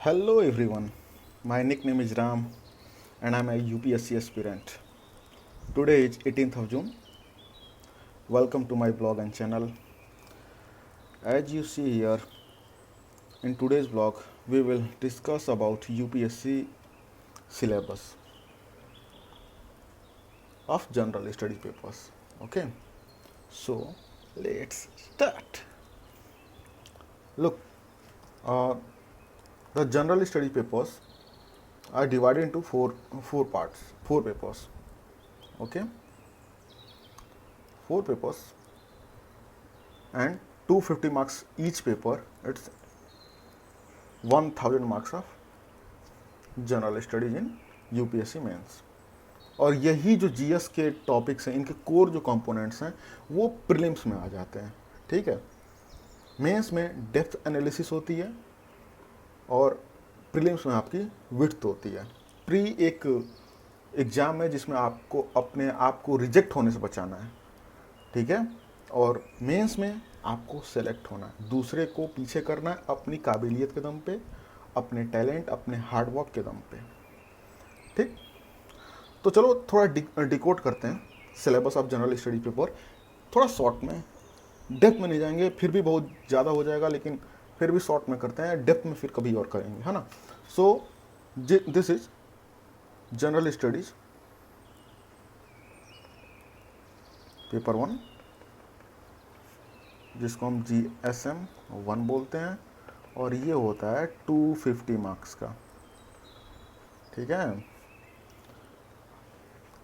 Hello everyone, my nickname is Ram and I'm a UPSC aspirant. Today is 18th of June. Welcome to my blog and channel. As you see here, in today's blog, we will discuss about UPSC syllabus of general study papers. Okay, so let's start. Look, uh, the general study papers are divided into four parts, four papers. Okay, four papers and 250 marks each paper. It's 1000 marks of general studies in UPSC mains. और यही जो GS के topics हैं, इनके core जो components हैं वो prelims में आ जाते हैं। ठीक है, मेंस में डेप्थ एनालिसिस होती है और प्रीलिम्स में आपकी विड्थ होती है। प्री एक एग्ज़ाम है जिसमें आपको अपने आप को रिजेक्ट होने से बचाना है। ठीक है, और मेंस में आपको सेलेक्ट होना है, दूसरे को पीछे करना है अपनी काबिलियत के दम पे, अपने टैलेंट, अपने हार्डवर्क के दम पे। ठीक, तो चलो थोड़ा डिकोड करते हैं syllabus of general study paper. थोड़ा शॉर्ट में, डेप्थ में नहीं जाएंगे, फिर भी बहुत ज़्यादा हो जाएगा, लेकिन फिर भी शॉर्ट में करते हैं, डेप्थ में फिर कभी और करेंगे, है ना। So this is general studies paper 1, जिसको हम GSM 1 बोलते हैं, और ये होता है 250 मार्क्स का। ठीक है,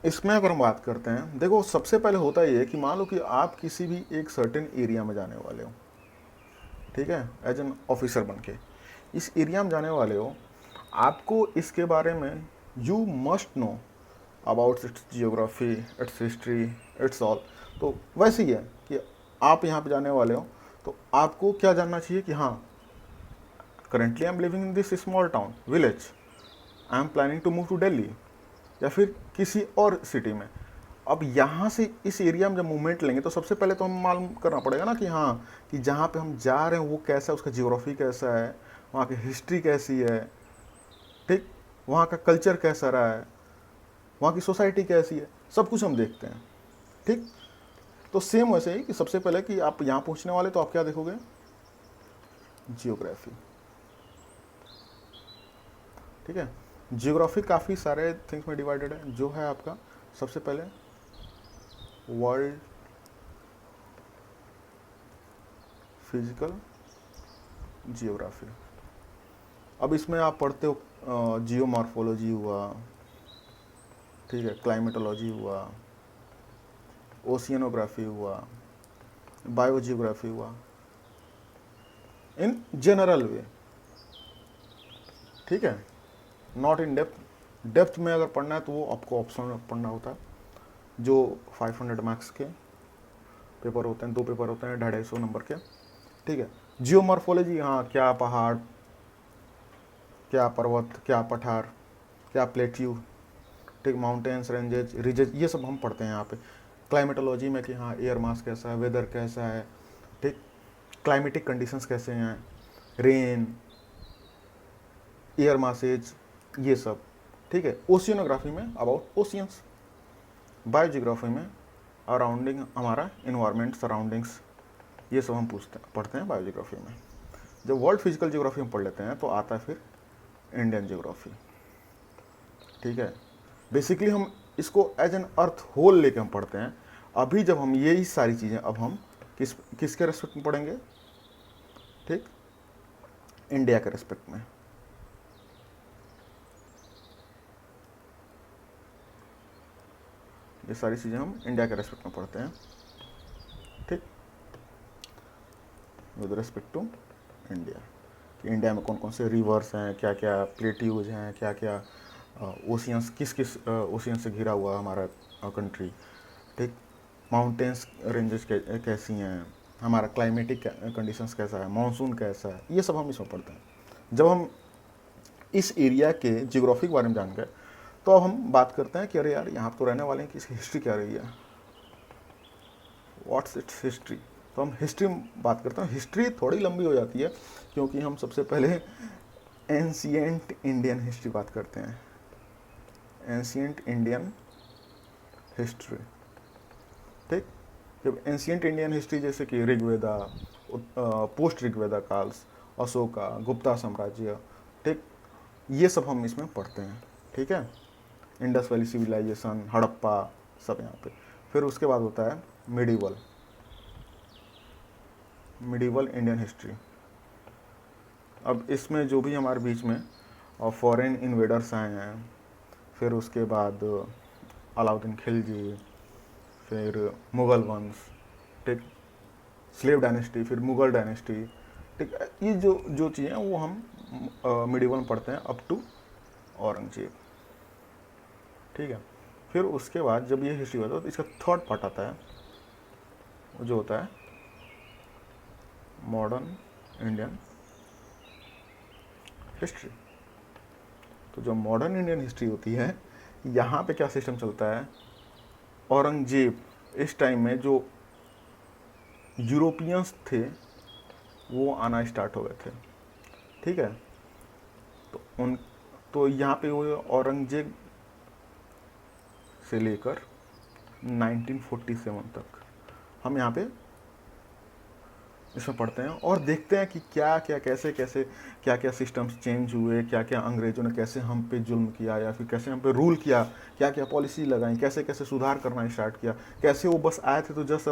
इसमें अगर हम बात करते हैं, देखो सबसे पहले होता ये है कि मान लो कि आप किसी भी एक सर्टेन एरिया में जाने वाले हो। ठीक है, एज एन ऑफिसर बन के इस एरिया में जाने वाले हो, आपको इसके बारे में you must know about it's geography, it's history, it's all. तो वैसे ही है कि आप यहाँ पे जाने वाले हो तो आपको क्या जानना चाहिए कि हाँ, currently I am living in this small town village, I am planning to move to Delhi या फिर किसी और सिटी में। अब यहाँ से इस एरिया में जब मूवमेंट लेंगे तो सबसे पहले तो हम मालूम करना पड़ेगा ना कि हाँ, कि जहाँ पे हम जा रहे हैं वो कैसा है, उसका जियोग्राफी कैसा है, वहाँ की हिस्ट्री कैसी है। ठीक, वहाँ का कल्चर कैसा रहा है, वहाँ की सोसाइटी कैसी है, सब कुछ हम देखते हैं। ठीक, तो सेम वैसे ही कि सबसे पहले कि आप यहाँ पहुँचने वाले तो आप क्या देखोगे, जियोग्राफी। ठीक है, जियोग्राफी काफ़ी सारे थिंग्स में डिवाइडेड है। जो है आपका सबसे पहले वर्ल्ड फिजिकल जियोग्राफी। अब इसमें आप पढ़ते हो जियोमॉर्फोलॉजी हुआ, ठीक है, क्लाइमेटोलॉजी हुआ, ओशियनोग्राफी हुआ, बायोजियोग्राफी हुआ, इन जनरल वे। ठीक है, नॉट इन डेप्थ। डेप्थ में अगर पढ़ना है तो वो आपको ऑप्शन में पढ़ना होता है, जो 500 मार्क्स के पेपर होते हैं, 2 पेपर होते हैं 250 नंबर के। ठीक है, जियोमॉर्फोलॉजी, हाँ, क्या पहाड़, क्या पर्वत, क्या पठार, क्या प्लेट्यू, ठीक, माउंटेन्स, रेंजेज, रिजेज, ये सब हम पढ़ते हैं यहाँ पे। क्लाइमेटोलॉजी में कि हाँ, एयर मास कैसा है, वेदर कैसा है, ठीक, क्लाइमेटिक कंडीशंस कैसे हैं, रेन, एयर मासेज, ये सब। ठीक है, ओशियनोग्राफी में अबाउट ओशियंस, बायोजियोग्राफी में अराउंडिंग हमारा इन्वायरमेंट, सराउंडिंग्स, ये सब हम पढ़ते हैं बायोजियोग्राफी में। जब वर्ल्ड फिजिकल जियोग्राफी हम पढ़ लेते हैं तो आता है फिर इंडियन जियोग्राफी। ठीक है, बेसिकली हम इसको एज एन अर्थ होल लेके हम पढ़ते हैं। अभी जब हम यही सारी चीज़ें अब हम किसके रेस्पेक्ट में पढ़ेंगे, ठीक, इंडिया के रेस्पेक्ट में। ये सारी चीज़ें हम इंडिया के रेस्पेक्ट में पढ़ते हैं। ठीक, विद रिस्पेक्ट टू इंडिया, कि इंडिया में कौन कौन से रिवर्स हैं, क्या क्या प्लेट्यूज हैं, क्या क्या ओशियंस, किस किस ओशियन से घिरा हुआ हमारा कंट्री। ठीक, माउंटेन्स रेंजेस कैसी हैं, हमारा क्लाइमेटिक कंडीशंस कैसा है, मानसून कैसा है, ये सब हम इसमें पढ़ते हैं। जब हम इस एरिया के जियोग्राफी के बारे में जान गए तो अब हम बात करते हैं कि अरे यार, यहाँ तो रहने वाले हैं कि इसकी हिस्ट्री क्या रही है, व्हाट्स इट्स हिस्ट्री। तो हम हिस्ट्री में बात करते हैं। हिस्ट्री थोड़ी लंबी हो जाती है क्योंकि हम सबसे पहले एंशियंट इंडियन हिस्ट्री बात करते हैं। एंशियंट इंडियन हिस्ट्री, ठीक। जब एंशियंट इंडियन हिस्ट्री जैसे कि ऋग्वेदा, पोस्ट ऋग्वेदा काल्स, अशोका, गुप्ता साम्राज्य, ठीक, ये सब हम इसमें पढ़ते हैं, ठीक है। इंडस वैली सिविलाइजेशन, हड़प्पा, सब यहाँ पे। फिर उसके बाद होता है मिडिवल, मिडिवल इंडियन हिस्ट्री। अब इसमें जो भी हमारे बीच में फॉरेन इन्वेडर्स आए हैं, फिर उसके बाद अलाउद्दीन खिलजी, फिर मुग़ल वंश, ठीक, स्लेव डायनेस्टी, फिर मुग़ल डायनेस्टी, ठीक, ये जो जो चीज़ें वो हम मिडिवल में पढ़ते हैं अप टू औरंगजेब, ठीक है। फिर उसके बाद जब ये हिस्ट्री होता है तो इसका थर्ड पार्ट आता है, वो जो होता है मॉडर्न इंडियन हिस्ट्री। तो जो मॉडर्न इंडियन हिस्ट्री होती है, यहाँ पे क्या सिस्टम चलता है, औरंगजेब इस टाइम में जो यूरोपियंस थे वो आना स्टार्ट हो गए थे, ठीक है। तो यहाँ पे वो औरंगजेब से लेकर 1947 तक हम यहाँ पे इसमें पढ़ते हैं और देखते हैं कि क्या क्या कैसे कैसे क्या क्या सिस्टम्स चेंज हुए, क्या क्या अंग्रेज़ों ने कैसे हम पे जुल्म किया या फिर कैसे हम पे रूल किया, क्या क्या पॉलिसी लगाई, कैसे कैसे सुधार करना स्टार्ट किया, कैसे वो बस आए थे तो जस्ट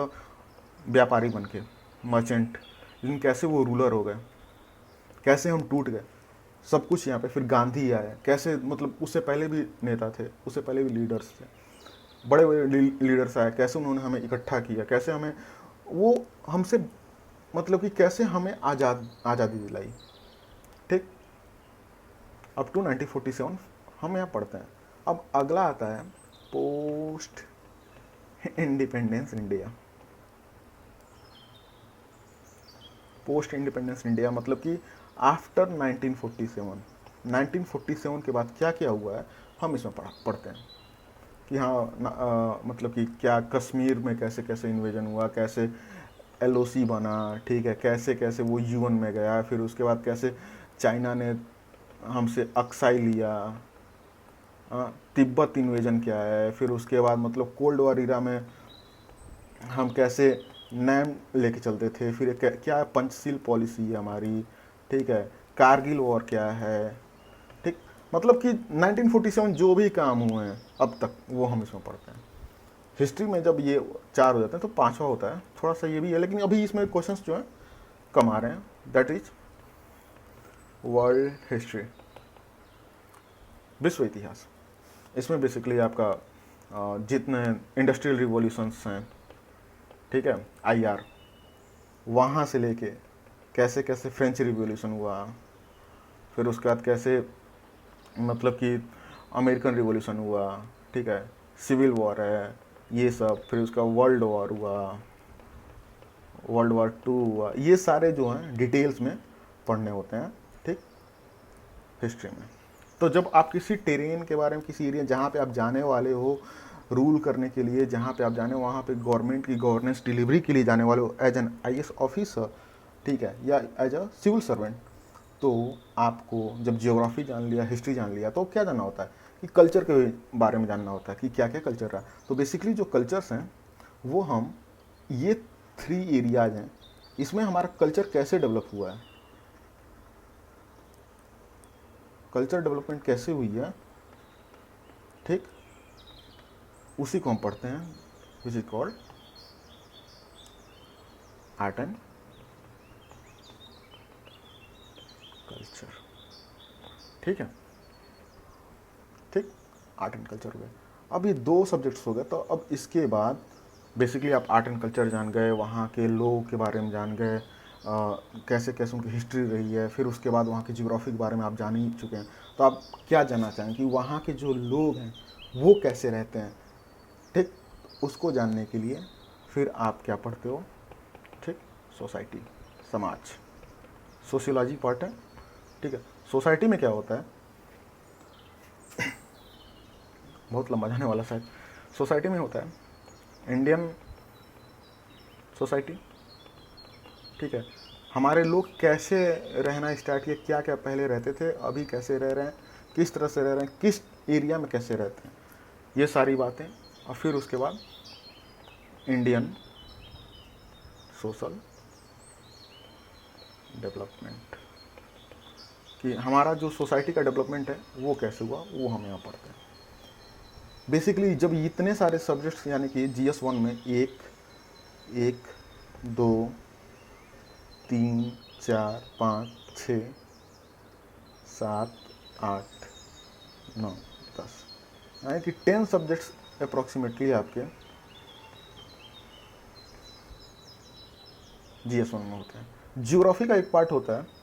व्यापारी बन के, मर्चेंट, लेकिन कैसे वो रूलर हो गए, कैसे हम टूट गए, सब कुछ यहाँ पे। फिर गांधी आए, कैसे मतलब उससे पहले भी नेता थे, उससे पहले भी लीडर्स थे, बड़े बड़े लीडर्स आए, कैसे उन्होंने हमें इकट्ठा किया, कैसे हमें वो हमसे मतलब कि कैसे हमें आज़ादी दिलाई, ठीक। अप टू 1947 हम यहाँ पढ़ते हैं। अब अगला आता है post independence India. Post independence India मतलब कि आफ्टर 1947, 1947 के बाद क्या क्या हुआ है हम इसमें पढ़ते हैं कि हाँ मतलब कि क्या कश्मीर में कैसे कैसे इन्वेजन हुआ, कैसे एलओसी बना, ठीक है, कैसे कैसे वो यूएन में गया, फिर उसके बाद कैसे चाइना ने हमसे अक्साई लिया, तिब्बत इन्वेजन क्या है, फिर उसके बाद मतलब कोल्ड वॉर इरा में हम कैसे नैम लेके चलते थे, फिर क्या पंचशील पॉलिसी है हमारी, ठीक है, कारगिल वॉर क्या है, ठीक। मतलब कि 1947 जो भी काम हुए हैं अब तक वो हम इसमें पढ़ते हैं। हिस्ट्री में जब ये चार हो जाते हैं तो पांचवा होता है, थोड़ा सा ये भी है लेकिन अभी इसमें क्वेश्चंस जो हैं कम आ रहे हैं, दैट इज वर्ल्ड हिस्ट्री, विश्व इतिहास। इसमें बेसिकली आपका जितने इंडस्ट्रियल रिवॉल्यूशंस हैं, ठीक है, आईआर, वहाँ से लेके कैसे कैसे फ्रेंच रिवॉल्यूशन हुआ, फिर उसके बाद कैसे मतलब कि अमेरिकन रिवॉल्यूशन हुआ, ठीक है, सिविल वॉर है ये सब, फिर उसका वर्ल्ड वॉर हुआ, वर्ल्ड वॉर टू हुआ, ये सारे जो हैं डिटेल्स में पढ़ने होते हैं, ठीक, हिस्ट्री में। तो जब आप किसी टेरेन के बारे में, किसी एरिया जहाँ पे आप जाने वाले हो रूल करने के लिए, जहाँ पे आप जाने वहाँ पे गवर्नमेंट की गवर्नेंस डिलीवरी के लिए जाने वाले हो एज एन आईएएस ऑफिसर, ठीक है, या एज अ सिविल सर्वेंट, तो आपको जब जियोग्राफी जान लिया, हिस्ट्री जान लिया, तो क्या जानना होता है कि कल्चर के बारे में जानना होता है कि क्या क्या कल्चर रहा। तो बेसिकली जो कल्चर्स हैं वो हम, ये 3 एरियाज हैं, इसमें हमारा कल्चर कैसे डेवलप हुआ है, कल्चर डेवलपमेंट कैसे हुई है, ठीक, उसी को हम पढ़ते हैं, which is called art and culture, ठीक है, ठीक, आर्ट एंड कल्चर हो गए। अब ये 2 सब्जेक्ट्स हो गए, तो अब इसके बाद बेसिकली आप आर्ट एंड कल्चर जान गए, वहाँ के लोगों के बारे में जान गए, कैसे कैसे उनकी हिस्ट्री रही है, फिर उसके बाद वहाँ की जियोग्राफी के बारे में आप जान ही चुके हैं। तो आप क्या जानना चाहें कि वहाँ के जो लोग हैं वो कैसे रहते हैं, ठीक, उसको जानने के लिए फिर आप क्या पढ़ते हो, ठीक, सोसाइटी, समाज, सोशियोलॉजी पार्ट है, ठीक है। सोसाइटी में क्या होता है, बहुत लंबा जाने वाला शायद। सोसाइटी में होता है इंडियन सोसाइटी, ठीक है, हमारे लोग कैसे रहना स्टार्ट किए, क्या क्या पहले रहते थे, अभी कैसे रह रहे हैं, किस तरह से रह रहे हैं, किस एरिया में कैसे रहते हैं, ये सारी बातें। और फिर उसके बाद इंडियन सोशल डेवलपमेंट, कि हमारा जो सोसाइटी का डेवलपमेंट है वो कैसे हुआ, वो हम यहाँ पढ़ते हैं। बेसिकली जब इतने सारे सब्जेक्ट्स, यानी कि GS1 में 1, 2, 3, 4, 5, 6, 7, 8, 9, 10, यानी कि 10 सब्जेक्ट्स अप्रॉक्सीमेटली आपके GS1 में होते हैं। ज्योग्राफी का एक पार्ट होता है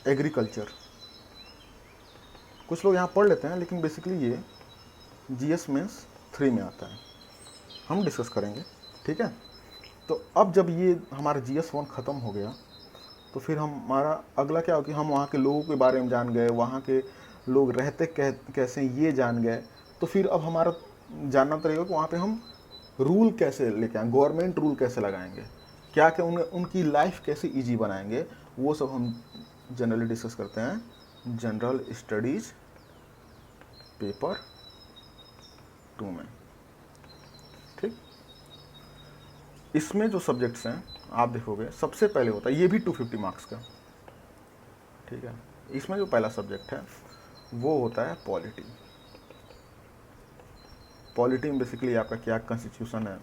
एग्रीकल्चर, कुछ लोग यहाँ पढ़ लेते हैं, लेकिन बेसिकली ये GS मेंस 3 में आता है, हम डिस्कस करेंगे, ठीक है। तो अब जब ये हमारा GS1 ख़त्म हो गया, तो फिर हमारा अगला क्या हो कि हम वहाँ के लोगों के बारे में जान गए, वहाँ के लोग रहते कैसे ये जान गए। तो फिर अब हमारा जानना तो रहेगा कि वहाँ पे हम रूल कैसे लेके आएँ, गवर्नमेंट रूल कैसे लगाएंगे, क्या क्या उनकी लाइफ कैसे इजी बनाएंगे, वो सब हम जनरली डिस्कस करते हैं जनरल स्टडीज़ पेपर 2 में, ठीक। इसमें जो सब्जेक्ट्स हैं आप देखोगे, सबसे पहले होता है, ये भी 250 मार्क्स का, ठीक है। इसमें जो पहला सब्जेक्ट है वो होता है पॉलिटी। पॉलिटी में बेसिकली आपका क्या कॉन्स्टिट्यूशन है,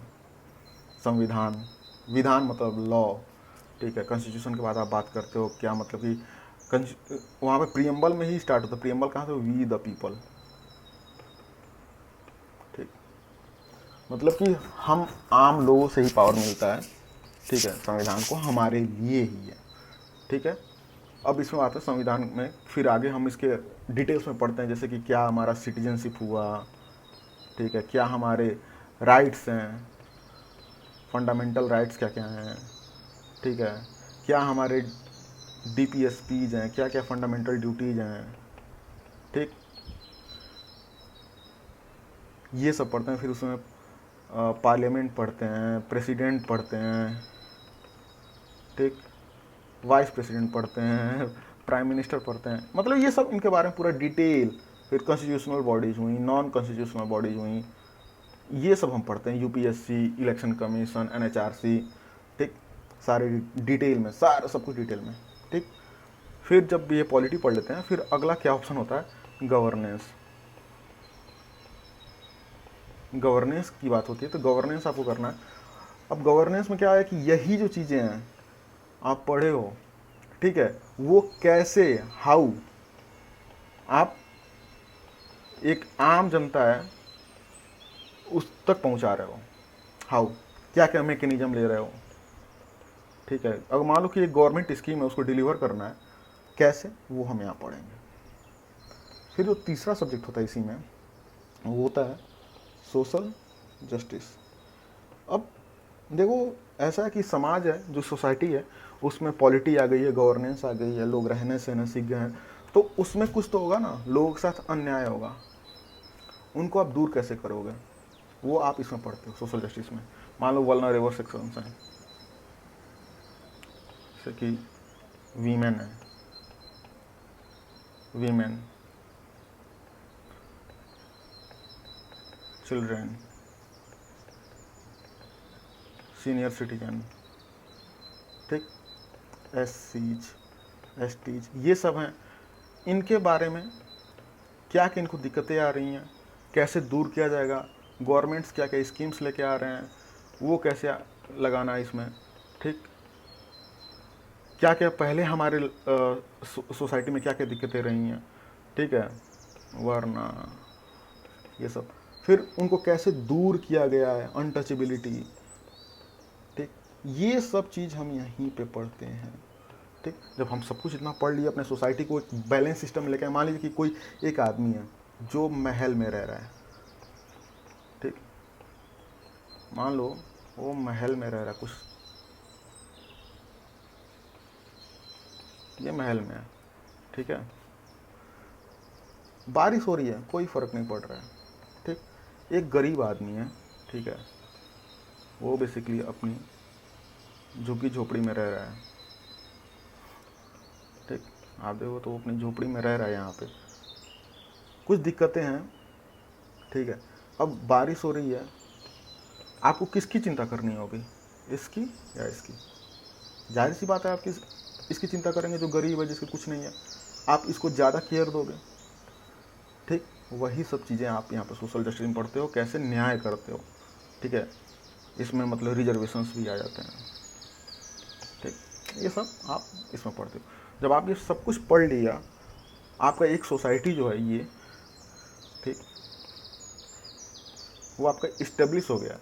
संविधान, विधान मतलब लॉ, ठीक है। कॉन्स्टिट्यूशन के बाद आप बात करते हो क्या मतलब कि वहाँ पे प्रियम्बल में ही स्टार्ट होता है। प्रियम्बल कहाँ से, वी द पीपल, ठीक। मतलब कि हम आम लोगों से ही पावर मिलता है, ठीक है, संविधान को हमारे लिए ही है, ठीक है। अब इसमें आता है संविधान में, फिर आगे हम इसके डिटेल्स में पढ़ते हैं, जैसे कि क्या हमारा सिटीजनशिप हुआ, ठीक है, क्या हमारे राइट्स हैं, फंडामेंटल राइट्स क्या क्या हैं, ठीक है, क्या हमारे DPSPs हैं, क्या क्या फंडामेंटल ड्यूटीज़ हैं, ठीक, ये सब पढ़ते हैं। फिर उसमें पार्लियामेंट पढ़ते हैं, प्रेसिडेंट पढ़ते हैं, ठीक, वाइस प्रेसिडेंट पढ़ते हैं, प्राइम मिनिस्टर पढ़ते हैं, मतलब ये सब इनके बारे में पूरा डिटेल। फिर कॉन्स्टिट्यूशनल बॉडीज़ हुई, नॉन कॉन्स्टिट्यूशनल बॉडीज़ हुई, ये सब हम पढ़ते हैं। UPSC, इलेक्शन कमीशन, NHRC, ठीक, सारे डिटेल में, सारा सब कुछ डिटेल में, ठीक। फिर जब ये पॉलिटी पढ़ लेते हैं, फिर अगला क्या ऑप्शन होता है, गवर्नेंस। गवर्नेंस की बात होती है, तो गवर्नेंस आपको करना है। अब गवर्नेंस में क्या है कि यही जो चीज़ें हैं आप पढ़े हो, ठीक है, वो कैसे, हाउ आप एक आम जनता है उस तक पहुंचा रहे हो, हाउ, क्या क्या मैकेनिज्म ले रहे हो, ठीक है। अगर मान लो कि एक गवर्नमेंट स्कीम है, उसको डिलीवर करना है कैसे, वो हम यहाँ पढ़ेंगे। फिर जो तीसरा सब्जेक्ट होता है इसी में, वो होता है सोशल जस्टिस। अब देखो, ऐसा है कि समाज है, जो सोसाइटी है, उसमें पॉलिटी आ गई है, गवर्नेंस आ गई है, लोग रहने सहने सीख गए हैं, तो उसमें कुछ तो होगा ना, लोगों के साथ अन्याय होगा, उनको आप दूर कैसे करोगे, वो आप इसमें पढ़ते हो सोशल जस्टिस में। मान लो वल्नरेबल सेक्शंस हैं, जैसे कि वीमेन है, वीमेन, चिल्ड्रेन, सीनियर सिटीजन, ठीक, SCs, STs, ये सब हैं। इनके बारे में क्या क्या इनको दिक्कतें आ रही हैं, कैसे दूर किया जाएगा, गवर्नमेंट्स क्या क्या स्कीम्स लेके आ रहे हैं, वो कैसे लगाना है इसमें, ठीक, क्या क्या पहले हमारे सोसाइटी में क्या क्या दिक्कतें रही हैं, ठीक है, वरना ये सब, फिर उनको कैसे दूर किया गया है, अनटचेबिलिटी, ठीक, ये सब चीज़ हम यहीं पे पढ़ते हैं, ठीक। जब हम सब कुछ इतना पढ़ लिए, अपने सोसाइटी को एक बैलेंस सिस्टम में लेकर, मान लीजिए कि कोई एक आदमी है जो महल में रह रहा है, ठीक, मान लो वो महल में रह रहा है, कुछ ये महल में है, ठीक है, बारिश हो रही है, कोई फ़र्क नहीं पड़ रहा है, ठीक। एक गरीब आदमी है, ठीक है, वो बेसिकली अपनी झुग्गी झोपड़ी में रह रहा है, ठीक, आप देखो तो अपनी झोपड़ी में रह रहा है यहाँ पे, कुछ दिक्कतें हैं, ठीक है। अब बारिश हो रही है, आपको किसकी चिंता करनी होगी, इसकी या इसकी? जाहिर सी बात है आप इसकी चिंता करेंगे जो गरीब है, जिसके कुछ नहीं है, आप इसको ज़्यादा केयर दोगे, ठीक। वही सब चीज़ें आप यहाँ पर सोशल जस्टिस में पढ़ते हो, कैसे न्याय करते हो, ठीक है। इसमें मतलब रिजर्वेशंस भी आ जाते हैं, ठीक, ये सब आप इसमें पढ़ते हो। जब आप ये सब कुछ पढ़ लिया, आपका एक सोसाइटी जो है ये, ठीक, वो आपका इस्टेब्लिश हो गया।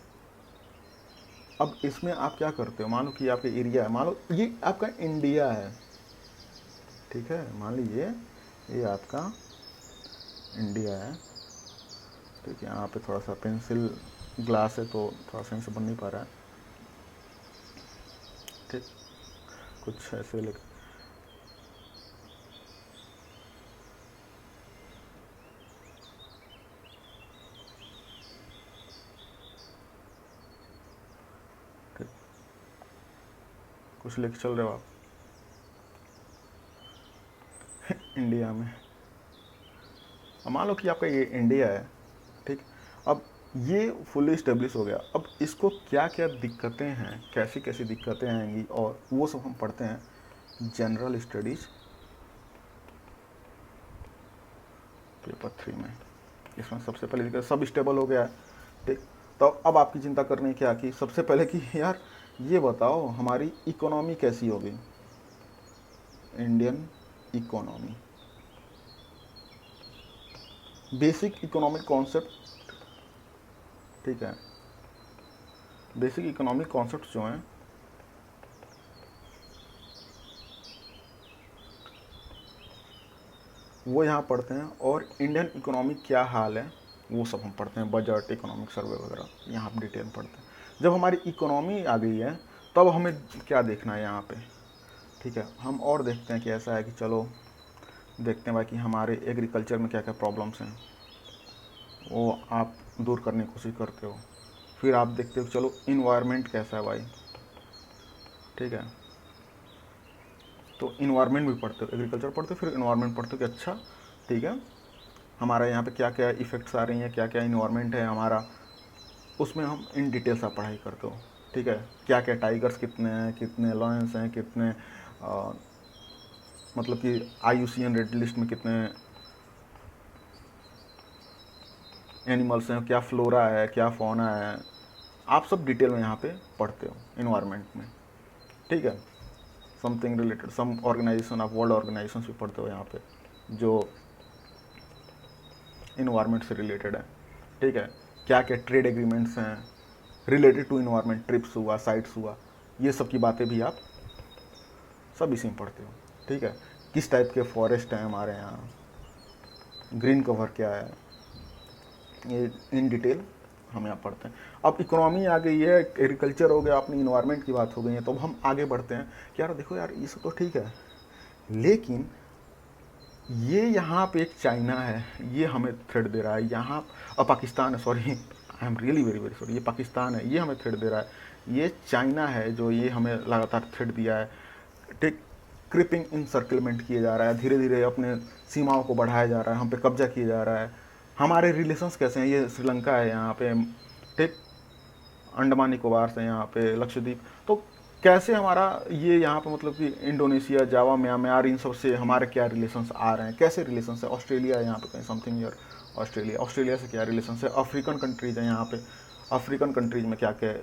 अब इसमें आप क्या करते हो, मान लो कि आपका एरिया है, मान लो ये आपका इंडिया है, ठीक है, मान लीजिए ये आपका इंडिया है, ठीक है। यहाँ पे थोड़ा सा पेंसिल ग्लास है तो थोड़ा सही से बन नहीं पा रहा है, ठीक, कुछ ऐसे लिख, ठीक, कुछ लिख चल रहे हो आप इंडिया में। अब मान लो कि आपका ये इंडिया है, ठीक। अब ये फुली इस्टेब्लिश हो गया, अब इसको क्या क्या दिक्कतें हैं, कैसी कैसी दिक्कतें आएंगी, और वो सब हम पढ़ते हैं जनरल स्टडीज़ पेपर 3 में। इसमें सबसे पहले दिक्कत, सब स्टेबल हो गया है, ठीक। तो अब आपकी चिंता करनी क्या कि सबसे पहले कि यार ये बताओ हमारी इकोनॉमी कैसी होगी, Indian economy, basic economic concept, ठीक है। बेसिक इकोनॉमिक कॉन्सेप्ट जो हैं वो यहाँ पढ़ते हैं, और इंडियन इकोनॉमी क्या हाल है वो सब हम पढ़ते हैं, बजट, इकोनॉमिक सर्वे वगैरह यहाँ हम डिटेल पढ़ते हैं। जब हमारी इकोनॉमी आ गई है तब हमें क्या देखना है यहाँ पे, ठीक है। हम और देखते हैं कि ऐसा है कि चलो देखते हैं भाई कि हमारे एग्रीकल्चर में क्या क्या प्रॉब्लम्स हैं, वो आप दूर करने की कोशिश करते हो। फिर आप देखते हो चलो इन्वायरमेंट कैसा है भाई, ठीक है, तो इन्वायरमेंट भी पढ़ते हो, एग्रीकल्चर पढ़ते हो फिर इन्वायरमेंट पढ़ते हो कि अच्छा ठीक है हमारा यहाँ पे क्या क्या इफ़ेक्ट्स आ रही हैं, क्या क्या इन्वायरमेंट है हमारा, उसमें हम इन डिटेल आप पढ़ाई करते हो, ठीक है। क्या क्या टाइगर्स कितने हैं, कितने लॉयंस हैं, कितने मतलब कि IUCN रेड लिस्ट में कितने एनिमल्स हैं, क्या फ्लोरा है, क्या फौना है, आप सब डिटेल में यहाँ पे पढ़ते हो इन्वायरमेंट में, ठीक है। समथिंग रिलेटेड, सम ऑर्गेनाइजेशन, आप वर्ल्ड ऑर्गेनाइजेशन भी पढ़ते हो यहाँ पे जो इन्वायरमेंट से रिलेटेड है, ठीक है। क्या क्या ट्रेड एग्रीमेंट्स हैं रिलेटेड टू इन्वायरमेंट, ट्रिप्स हुआ, साइट्स हुआ, ये सब की बातें भी आप सब इसी में पढ़ते हो, ठीक है। किस टाइप के फॉरेस्ट हैं हमारे यहाँ, ग्रीन कवर क्या है, ये इन डिटेल हम यहाँ पढ़ते हैं। अब इकोनॉमी आ गई है, एग्रीकल्चर हो गया, अपनी इन्वायरमेंट की बात हो गई है, तो अब हम आगे बढ़ते हैं कि यार देखो यार ये सब तो ठीक है, लेकिन ये यहाँ पे एक चाइना है, ये हमें थ्रेट दे रहा है, यहाँ पाकिस्तान है, sorry I am really very very sorry, ये पाकिस्तान है, ये हमें थ्रेट दे रहा है, ये चाइना है जो ये हमें लगातार थ्रेट दिया है, ठीक। क्रिपिंग इनसर्कलमेंट किया जा रहा है, धीरे धीरे अपने सीमाओं को बढ़ाया जा रहा है, हम पे कब्जा किया जा रहा है। हमारे रिलेशंस कैसे हैं, ये श्रीलंका है यहाँ पे, ठीक, अंडमान निकोबार से यहाँ पे लक्षद्वीप, तो कैसे हमारा ये यहाँ पे मतलब कि इंडोनेशिया, जावा, म्यांमार, इन सब से हमारे क्या रिलेशंस आ रहे हैं, कैसे रिलेशंस है, ऑस्ट्रेलिया है यहाँ पे कहीं समथिंग ईयर, ऑस्ट्रेलिया से क्या रिलेशंस है, अफ्रीकन कंट्रीज है यहाँ पे, अफ्रीकन कंट्रीज में क्या क्या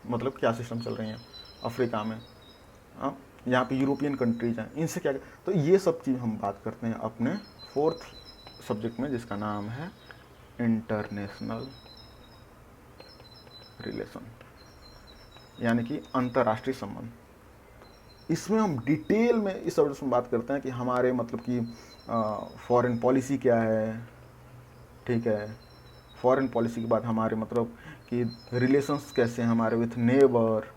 मतलब क्या सिस्टम चल रही हैं अफ्रीका में, हाँ, यहाँ पे यूरोपियन कंट्रीज हैं, इनसे क्या, तो ये सब चीज़ हम बात करते हैं अपने 4th सब्जेक्ट में जिसका नाम है इंटरनेशनल रिलेशन, यानी कि अंतर्राष्ट्रीय संबंध। इसमें हम डिटेल में इस सब्जेक्ट में बात करते हैं कि हमारे मतलब कि फॉरेन पॉलिसी क्या है, ठीक है। फॉरेन पॉलिसी के बाद हमारे मतलब कि रिलेशंस कैसे हैं हमारे विथ नेबर,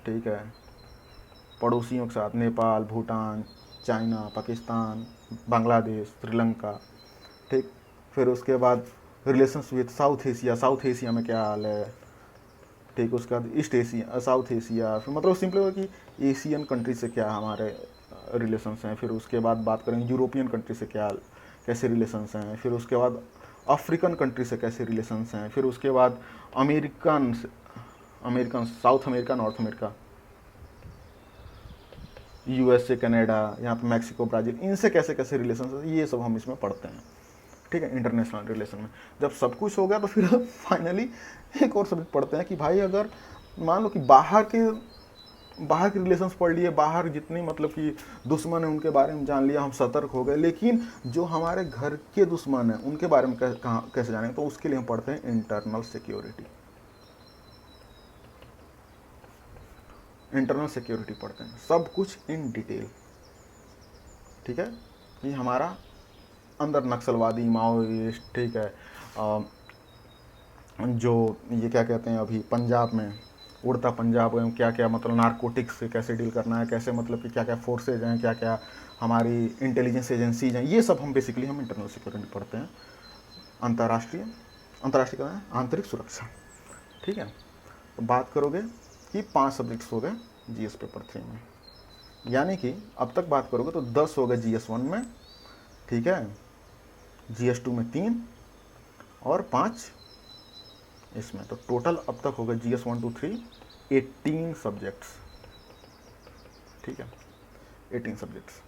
ठीक है, पड़ोसियों के साथ, नेपाल, भूटान, चाइना, पाकिस्तान, बांग्लादेश, श्रीलंका, ठीक। फिर उसके बाद relations with south Asia, south Asia में क्या हाल है, ठीक है, उसके बाद ईस्ट एशिया, साउथ एशिया, फिर मतलब सिंपल कि एशियन कंट्री से क्या हमारे रिलेशंस हैं, फिर उसके बाद बात करेंगे यूरोपियन कंट्री से क्या कैसे रिलेशंस हैं, फिर उसके बाद अफ्रीकन कंट्री से कैसे रिलेशंस हैं, फिर उसके बाद American south America, north America, USA, Canada, यहाँ पे मैक्सिको, ब्राज़ील, इनसे कैसे कैसे रिलेशन है, ये सब हम इसमें पढ़ते हैं। ठीक है, इंटरनेशनल रिलेशन में जब सब कुछ हो गया तो फिर फाइनली एक और सब्जेक्ट पढ़ते हैं कि भाई अगर मान लो कि बाहर के रिलेशंस पढ़ लिए, बाहर जितनी मतलब कि दुश्मन है उनके बारे में जान लिया, हम सतर्क हो गए, लेकिन जो हमारे घर के दुश्मन हैं उनके बारे में कैसे जानेंगे, तो उसके लिए हम पढ़ते हैं इंटरनल सिक्योरिटी। इंटरनल सिक्योरिटी पढ़ते हैं, सब कुछ इन डिटेल। ठीक है, ये हमारा अंदर नक्सलवादी, माओइस्ट, ठीक है, जो ये क्या कहते हैं अभी पंजाब में उड़ता पंजाब में क्या क्या मतलब नारकोटिक्स से कैसे डील करना है, कैसे मतलब कि क्या क्या फोर्सेज हैं, क्या क्या हमारी इंटेलिजेंस एजेंसीज हैं, ये सब हम बेसिकली हम इंटरनल सिक्योरिटी पढ़ते हैं। अंतर्राष्ट्रीय क्या है, आंतरिक सुरक्षा। ठीक है, तो बात करोगे कि 5 सब्जेक्ट्स हो गए जीएस पेपर 3 में, यानी कि अब तक बात करोगे तो 10 हो गए जीएस 1 में, ठीक है, जीएस 2 में 3 और 5 इसमें, तो टोटल अब तक हो गए जीएस 1 2 3 18 सब्जेक्ट्स। ठीक है, 18 सब्जेक्ट्स।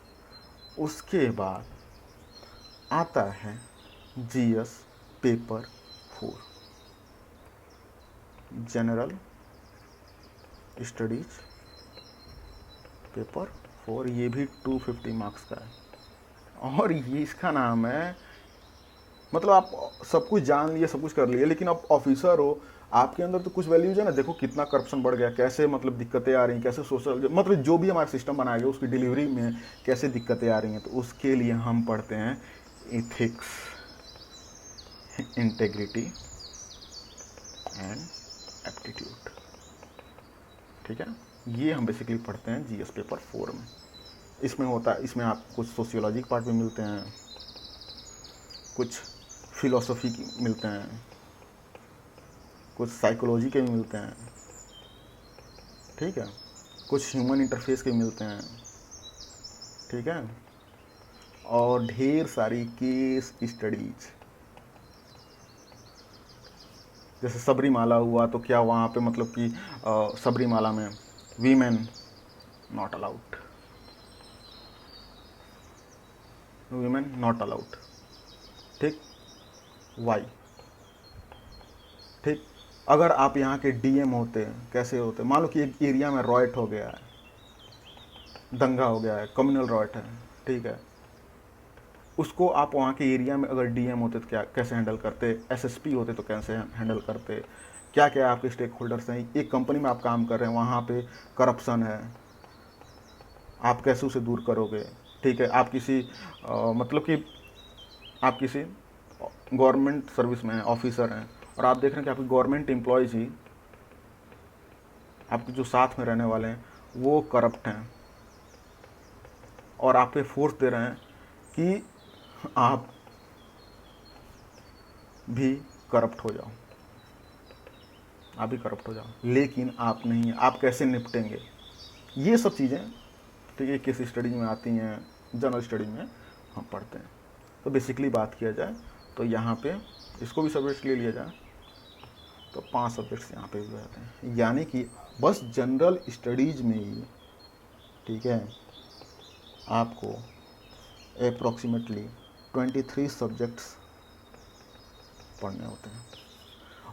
उसके बाद आता है GS paper 4, general studies paper 4, ये भी 250 मार्क्स का है, और ये इसका नाम है, मतलब आप सब कुछ जान लिए, सब कुछ कर लिए, लेकिन आप ऑफिसर हो, आपके अंदर तो कुछ वैल्यूज है ना, देखो कितना करप्शन बढ़ गया, कैसे मतलब दिक्कतें आ रही हैं, कैसे सोशल मतलब जो भी हमारा सिस्टम बनाया गया उसकी डिलीवरी में कैसे दिक्कतें आ रही हैं, तो उसके लिए हम पढ़ते हैं एथिक्स, इंटेग्रिटी एंड एप्टीट्यूड। ठीक है, ये हम बेसिकली पढ़ते हैं जीएस पेपर 4 में। इसमें होता है, इसमें आप कुछ सोशियोलॉजी के पार्ट भी मिलते हैं, कुछ फिलोसफी की मिलते हैं, कुछ साइकोलॉजी के भी मिलते हैं, ठीक है, कुछ ह्यूमन इंटरफेस के मिलते हैं, ठीक है, और ढेर सारी केस स्टडीज, जैसे सबरीमाला हुआ तो क्या वहाँ पे मतलब कि सबरीमाला में women not allowed, women not allowed, ठीक, वाई, ठीक। अगर आप यहाँ के डीएम होते, कैसे होते, मान लो कि एक एरिया में रॉयट हो गया है, दंगा हो गया है, कम्युनल रॉयट है, ठीक है, उसको आप वहाँ के एरिया में अगर डीएम होते तो क्या कैसे हैंडल करते, एसएसपी होते तो कैसे हैंडल करते, क्या क्या आपके स्टेक होल्डर्स हैं, एक कंपनी में आप काम कर रहे हैं, वहाँ पे करप्शन है, आप कैसे उसे दूर करोगे। ठीक है, आप किसी मतलब कि आप किसी गवर्नमेंट सर्विस में ऑफिसर हैं और आप देख रहे हैं कि आपके गवर्नमेंट एम्प्लॉयज़ ही, आपके जो साथ में रहने वाले हैं वो करप्ट हैं, और आप पे फोर्स दे रहे हैं कि आप भी करप्ट हो जाओ, आप भी करप्ट हो जाओ, लेकिन आप नहीं, आप कैसे निपटेंगे, ये सब चीज़ें, ठीक है, किस स्टडी में आती हैं, जनरल स्टडी में हम पढ़ते हैं। तो बेसिकली बात किया जाए तो यहाँ पे इसको भी सब्जेक्ट ले लिया जाए तो 5 सब्जेक्ट्स यहाँ पे भी रहते हैं, यानी कि बस जनरल स्टडीज़ में ही, ठीक है, आपको अप्रॉक्सीमेटली 23 सब्जेक्ट्स पढ़ने होते हैं।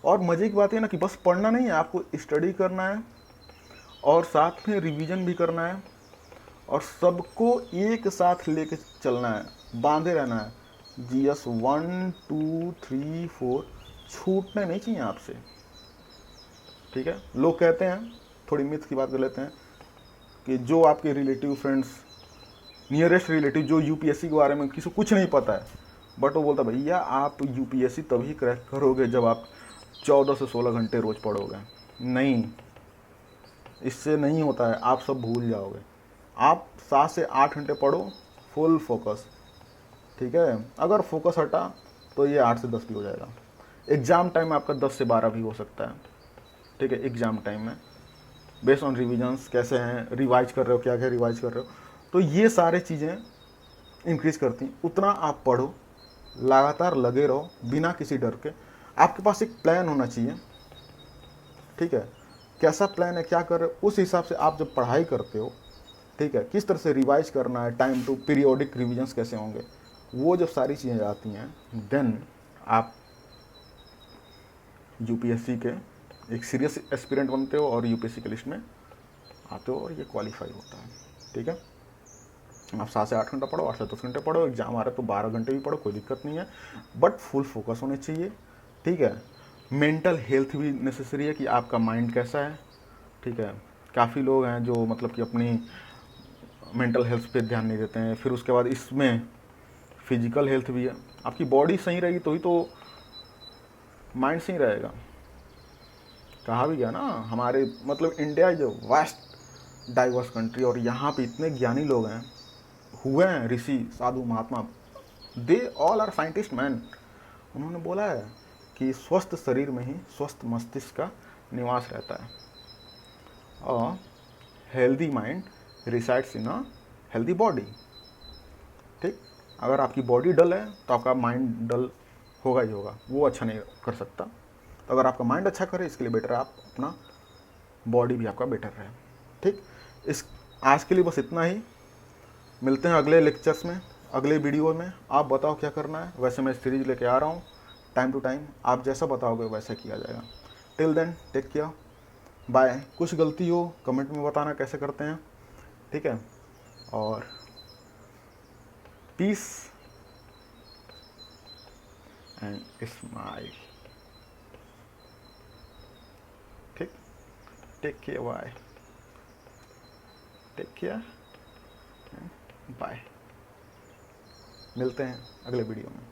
और मज़े की बात है ना कि बस पढ़ना नहीं है, आपको स्टडी करना है और साथ में रिवीजन भी करना है, और सबको एक साथ लेके चलना है, बांधे रहना है। जीएस 1 2 3 4 छूटने नहीं चाहिए आपसे। ठीक है, लोग कहते हैं, थोड़ी मिथ की बात कर लेते हैं, कि जो आपके रिलेटिव फ्रेंड्स, नियरेस्ट रिलेटिव जो यूपीएससी के बारे में किसी को कुछ नहीं पता है, बट वो बोलता भैया आप यूपीएससी तभी क्रैक करोगे जब आप 14 से 16 घंटे रोज़ पढ़ोगे। नहीं, इससे नहीं होता है, आप सब भूल जाओगे। आप 7 से 8 घंटे पढ़ो, फुल फोकस, ठीक है, अगर फोकस हटा तो ये 8 से 10 भी हो जाएगा। एग्ज़ाम टाइम आपका 10 से 12 भी हो सकता है, ठीक है, एग्ज़ाम टाइम में, बेस्ड ऑन रिविजन्स कैसे हैं, रिवाइज कर रहे हो, क्या क्या रिवाइज कर रहे हो, तो ये सारे चीज़ें इंक्रीज करती हैं। उतना आप पढ़ो, लगातार लगे रहो बिना किसी डर के। आपके पास एक प्लान होना चाहिए, ठीक है, कैसा प्लान है, क्या कर रहे हो, उस हिसाब से आप जब पढ़ाई करते हो, ठीक है, किस तरह से रिवाइज करना है, टाइम टू पीरियोडिक रिविजन्स कैसे होंगे, वो जब सारी चीज़ें आती हैं, देन आप यूपीएससी के एक सीरियस एस्पिरेंट बनते हो और यूपीएससी के लिस्ट में आते हो और ये क्वालिफाई होता है। ठीक है, आप 7 से 8 घंटा पढ़ो, 8 से 10 घंटे पढ़ो, एग्जाम आ रहा है तो 12 घंटे भी पढ़ो, कोई दिक्कत नहीं है, बट फुल फोकस होने चाहिए। ठीक है, मेंटल हेल्थ भी नेसेसरी है कि आपका माइंड कैसा है। ठीक है, काफ़ी लोग हैं जो मतलब कि अपनी मेंटल हेल्थ पे ध्यान नहीं देते हैं। फिर उसके बाद इसमें फिजिकल हेल्थ भी है, आपकी बॉडी सही रहेगी तो ही तो माइंड सही रहेगा। कहा भी गया ना, हमारे मतलब India is vast diverse country, और यहाँ पे इतने ज्ञानी लोग हैं, हुए हैं ऋषि साधु महात्मा, they all are scientist man. उन्होंने बोला है कि स्वस्थ शरीर में ही स्वस्थ मस्तिष्क का निवास रहता है, और healthy mind resides in a healthy body. ठीक, अगर आपकी बॉडी डल है तो आपका माइंड डल होगा ही होगा, वो अच्छा नहीं कर सकता। तो अगर आपका माइंड अच्छा करे, इसके लिए बेटर है आप अपना बॉडी भी आपका बेटर रहे। ठीक, इस आज के लिए बस इतना ही। मिलते हैं अगले लेक्चर्स में, अगले वीडियो में। आप बताओ क्या करना है, वैसे मैं सीरीज लेके आ रहा हूँ, टाइम टू टाइम आप जैसा बताओगे वैसा किया जाएगा। Till then take care, bye. कुछ गलती हो कमेंट में बताना कैसे करते हैं, ठीक है, और पीस एंड स्माइल। ठीक, take care, bye, take care, bye. मिलते हैं अगले वीडियो में।